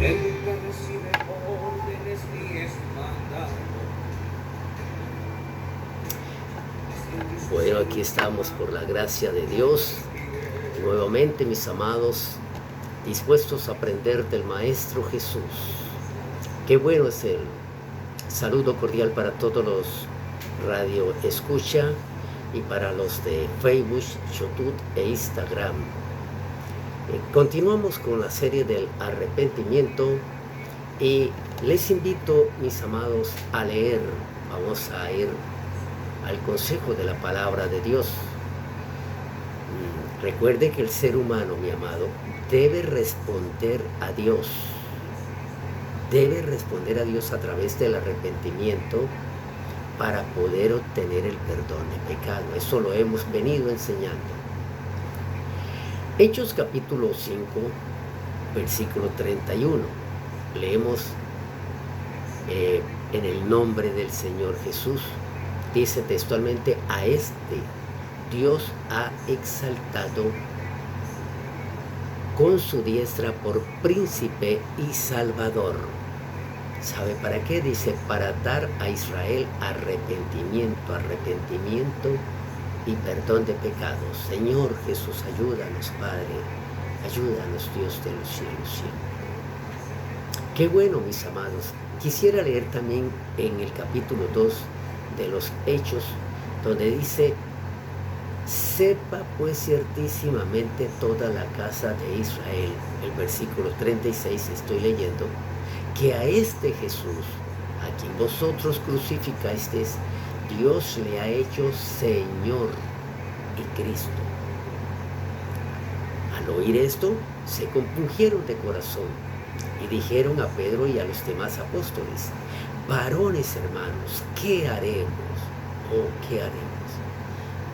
Él nunca recibe órdenes ni es mandado. Bueno, aquí estamos por la gracia de Dios, nuevamente mis amados, dispuestos a aprender del Maestro Jesús. Qué bueno es Él. Saludo cordial para todos los radio escucha y para los de Facebook, YouTube e Instagram. Continuamos con la serie del arrepentimiento y les invito, mis amados, a leer. Vamos a ir al consejo de la palabra de Dios. Recuerde que el ser humano, mi amado, debe responder a Dios. Debe responder a Dios a través del arrepentimiento para poder obtener el perdón de pecado. Eso lo hemos venido enseñando. Hechos capítulo 5, versículo 31. Leemos en el nombre del Señor Jesús. Dice textualmente: a este Dios ha exaltado con su diestra por príncipe y salvador. ¿Sabe para qué? Dice: para dar a Israel arrepentimiento y perdón de pecados. Señor Jesús, ayúdanos, Padre, ayúdanos, Dios de los cielos siempre. Qué bueno, mis amados. Quisiera leer también en el capítulo 2 de los Hechos, donde dice: sepa pues ciertísimamente toda la casa de Israel, el versículo 36 estoy leyendo, que a este Jesús, a quien vosotros crucificasteis, Dios le ha hecho Señor y Cristo. Al oír esto, se compungieron de corazón y dijeron a Pedro y a los demás apóstoles: varones hermanos, ¿qué haremos? ¿O qué haremos?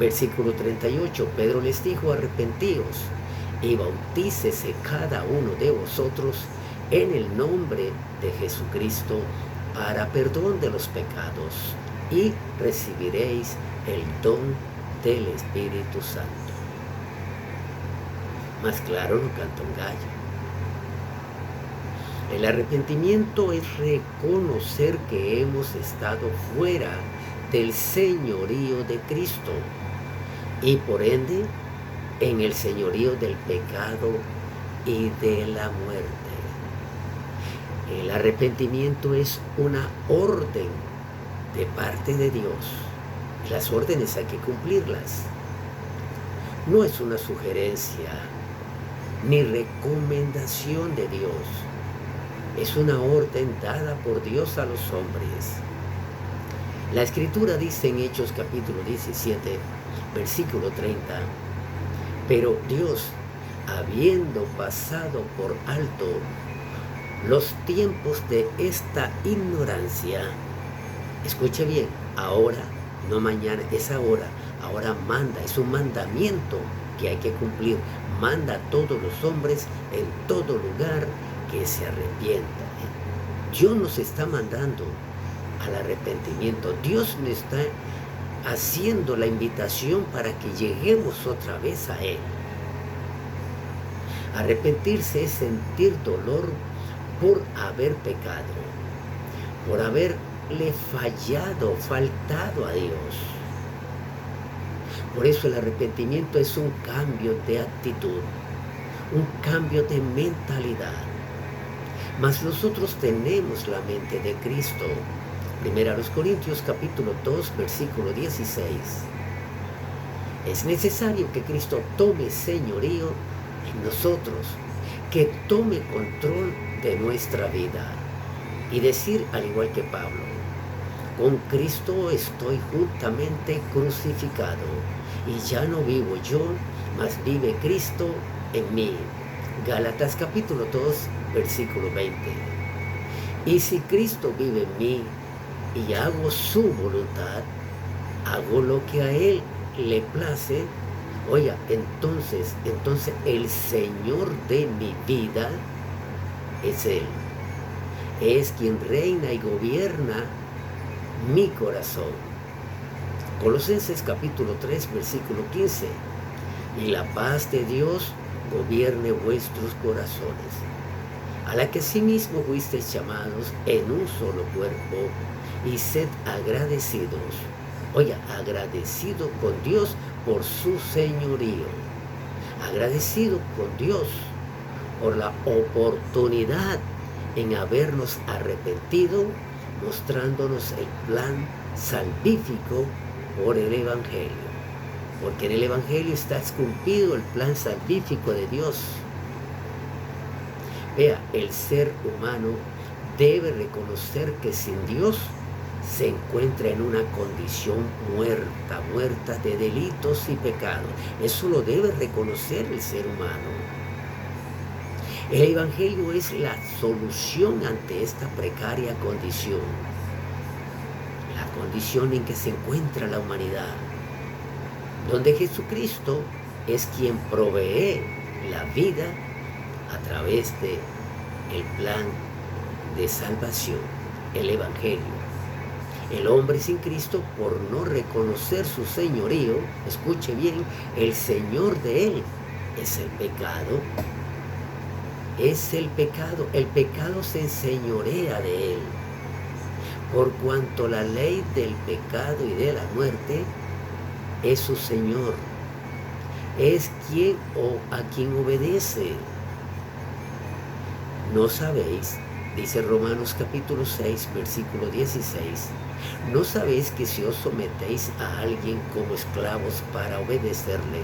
Versículo 38, Pedro les dijo: arrepentíos y bautícese cada uno de vosotros en el nombre de Jesucristo para perdón de los pecados, y recibiréis el don del Espíritu Santo. Más claro no canta un gallo. El arrepentimiento es reconocer que hemos estado fuera del señorío de Cristo y por ende en el señorío del pecado y de la muerte. El arrepentimiento es una orden de parte de Dios. Las órdenes hay que cumplirlas. No es una sugerencia ni recomendación de Dios. Es una orden dada por Dios a los hombres. La Escritura dice en Hechos capítulo 17, versículo 30, pero Dios, habiendo pasado por alto los tiempos de esta ignorancia, escuche bien, ahora, no mañana, es ahora manda, es un mandamiento que hay que cumplir, manda a todos los hombres en todo lugar que se arrepientan. Dios nos está mandando al arrepentimiento. Dios nos está haciendo la invitación para que lleguemos otra vez a Él. Arrepentirse es sentir dolor por haber pecado, por haberle faltado a Dios. Por eso el arrepentimiento es un cambio de actitud, un cambio de mentalidad. Mas nosotros tenemos la mente de Cristo. Primera a los Corintios capítulo 2, versículo 16. Es necesario que Cristo tome señorío en nosotros, que tome control de nuestra vida. Y decir, al igual que Pablo: con Cristo estoy juntamente crucificado, y ya no vivo yo, mas vive Cristo en mí. Gálatas capítulo 2, versículo 20. Y si Cristo vive en mí y hago su voluntad, hago lo que a Él le place, oiga, entonces el Señor de mi vida es Él. Es quien reina y gobierna mi corazón. Colosenses capítulo 3, versículo 15. Y la paz de Dios gobierne vuestros corazones. a la que asimismo fuisteis llamados en un solo cuerpo, y sed agradecidos. Oiga, agradecido con Dios por su señorío. Agradecido con Dios por la oportunidad en habernos arrepentido, mostrándonos el plan salvífico por el Evangelio. Porque en el Evangelio está esculpido el plan salvífico de Dios. Vea, el ser humano debe reconocer que sin Dios se encuentra en una condición muerta de delitos y pecados. Eso lo debe reconocer el ser humano. El Evangelio es la solución ante esta precaria condición, la condición en que se encuentra la humanidad, donde Jesucristo es quien provee la vida a través de el plan de salvación, el Evangelio. El hombre sin Cristo, por no reconocer su señorío, escuche bien, el Señor de él es el pecado. Es el pecado se enseñorea de él. Por cuanto la ley del pecado y de la muerte es su Señor, es quien o a quien obedece. ¿No sabéis? Dice Romanos capítulo 6, versículo 16. ¿No sabéis que si os sometéis a alguien como esclavos para obedecerle,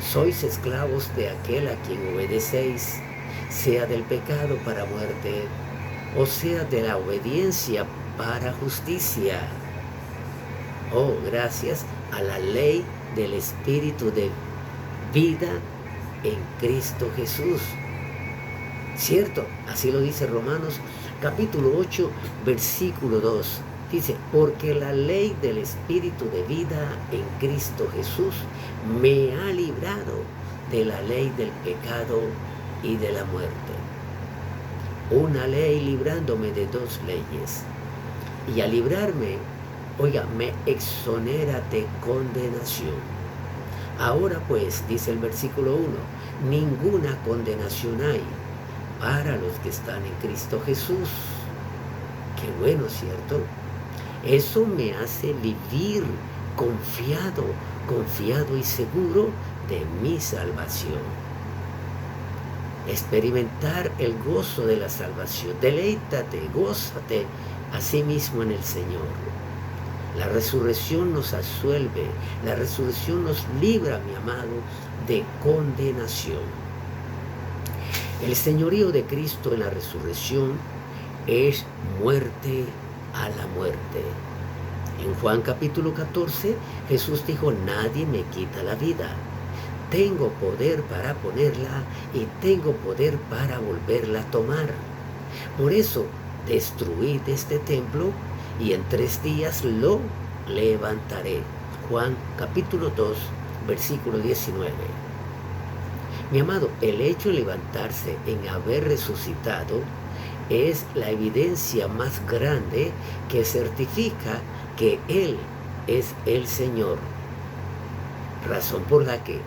sois esclavos de aquel a quien obedecéis, sea del pecado para muerte, o sea de la obediencia para justicia? Oh, gracias a la ley del Espíritu de vida en Cristo Jesús. ¿Cierto? Así lo dice Romanos capítulo 8, versículo 2. Dice, porque la ley del Espíritu de vida en Cristo Jesús me ha librado de la ley del pecado y de la muerte. Una ley librándome de dos leyes. Y al librarme, oiga, me exonera de condenación. Ahora pues, dice el versículo 1, ninguna condenación hay para los que están en Cristo Jesús. Qué bueno, ¿cierto? Eso me hace vivir confiado y seguro de mi salvación. Experimentar el gozo de la salvación. Deleítate, gózate a sí mismo en el Señor. La resurrección nos absuelve, la resurrección nos libra, mi amado, de condenación. El señorío de Cristo en la resurrección es muerte a la muerte. En Juan capítulo 14, Jesús dijo, nadie me quita la vida. Tengo poder para ponerla y tengo poder para volverla a tomar. Por eso, destruid este templo y en 3 días lo levantaré. Juan capítulo 2, versículo 19. Mi amado, el hecho de levantarse en haber resucitado es la evidencia más grande que certifica que Él es el Señor. Razón por la que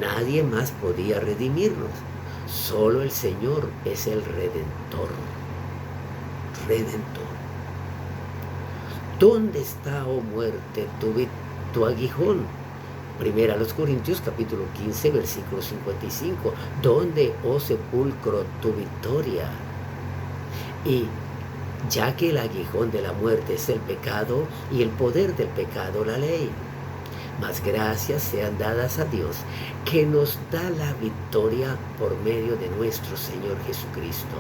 nadie más podía redimirnos. Solo el Señor es el Redentor. Redentor. ¿Dónde está, oh muerte, tu aguijón? Primera a los Corintios capítulo 15, versículo 55. ¿Dónde, oh sepulcro, tu victoria? Y ya que el aguijón de la muerte es el pecado y el poder del pecado la ley, mas gracias sean dadas a Dios que nos da la victoria por medio de nuestro Señor Jesucristo.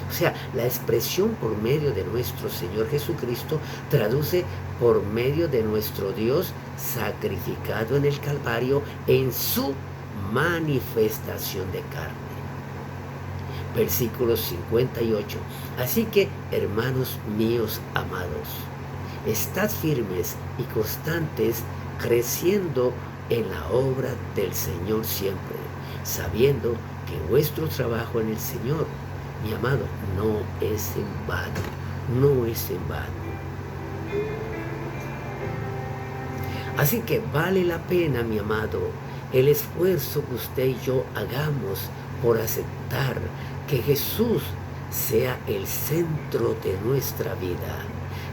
O sea, la expresión por medio de nuestro Señor Jesucristo traduce por medio de nuestro Dios sacrificado en el Calvario en su manifestación de carne. Versículo 58. Así que, hermanos míos amados, estad firmes y constantes, creciendo en la obra del Señor siempre, sabiendo que vuestro trabajo en el Señor, mi amado, no es en vano, no es en vano. Así que vale la pena, mi amado, el esfuerzo que usted y yo hagamos por aceptar que Jesús sea el centro de nuestra vida,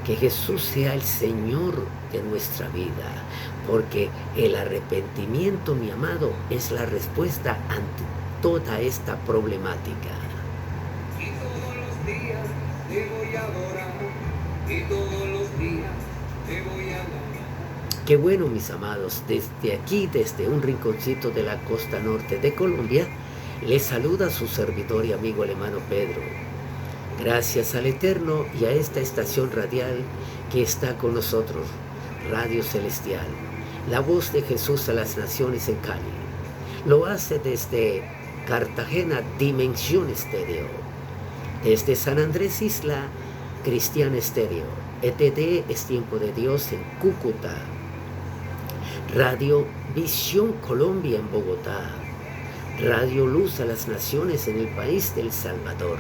que Jesús sea el Señor de nuestra vida, porque el arrepentimiento, mi amado, es la respuesta ante toda esta problemática. Y todos los días te voy a adorar, y todos los días te voy a adorar. Qué bueno, mis amados, desde aquí, desde un rinconcito de la costa norte de Colombia, les saluda su servidor y amigo el hermano Pedro. Gracias al Eterno y a esta estación radial que está con nosotros, Radio Celestial, la voz de Jesús a las naciones en Cali. Lo hace desde Cartagena, Dimensión Estéreo. Desde San Andrés Isla, Cristiana Estéreo. ETD es Tiempo de Dios en Cúcuta. Radio Visión Colombia en Bogotá. Radio Luz a las Naciones en el país del Salvador.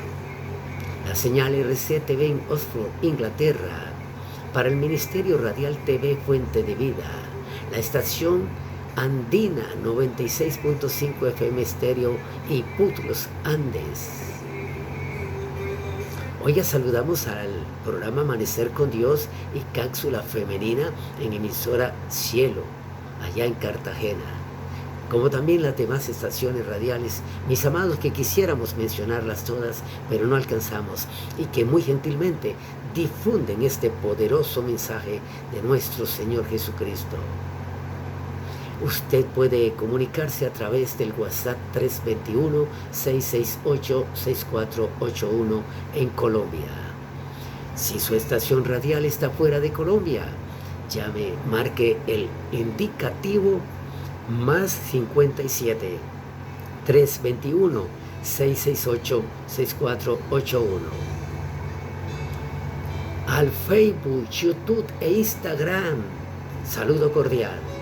La señal RCTV en Oxford, Inglaterra. Para el Ministerio Radial TV Fuente de Vida. La estación Andina 96.5 FM Estéreo y Putlos Andes. Hoy ya saludamos al programa Amanecer con Dios y Cápsula Femenina en emisora Cielo, allá en Cartagena, como también las demás estaciones radiales, mis amados, que quisiéramos mencionarlas todas, pero no alcanzamos, y que muy gentilmente difunden este poderoso mensaje de nuestro Señor Jesucristo. Usted puede comunicarse a través del WhatsApp 321-668-6481 en Colombia. Si su estación radial está fuera de Colombia, marque el indicativo más 57 321 668 6481. Al Facebook, YouTube e Instagram, saludo cordial.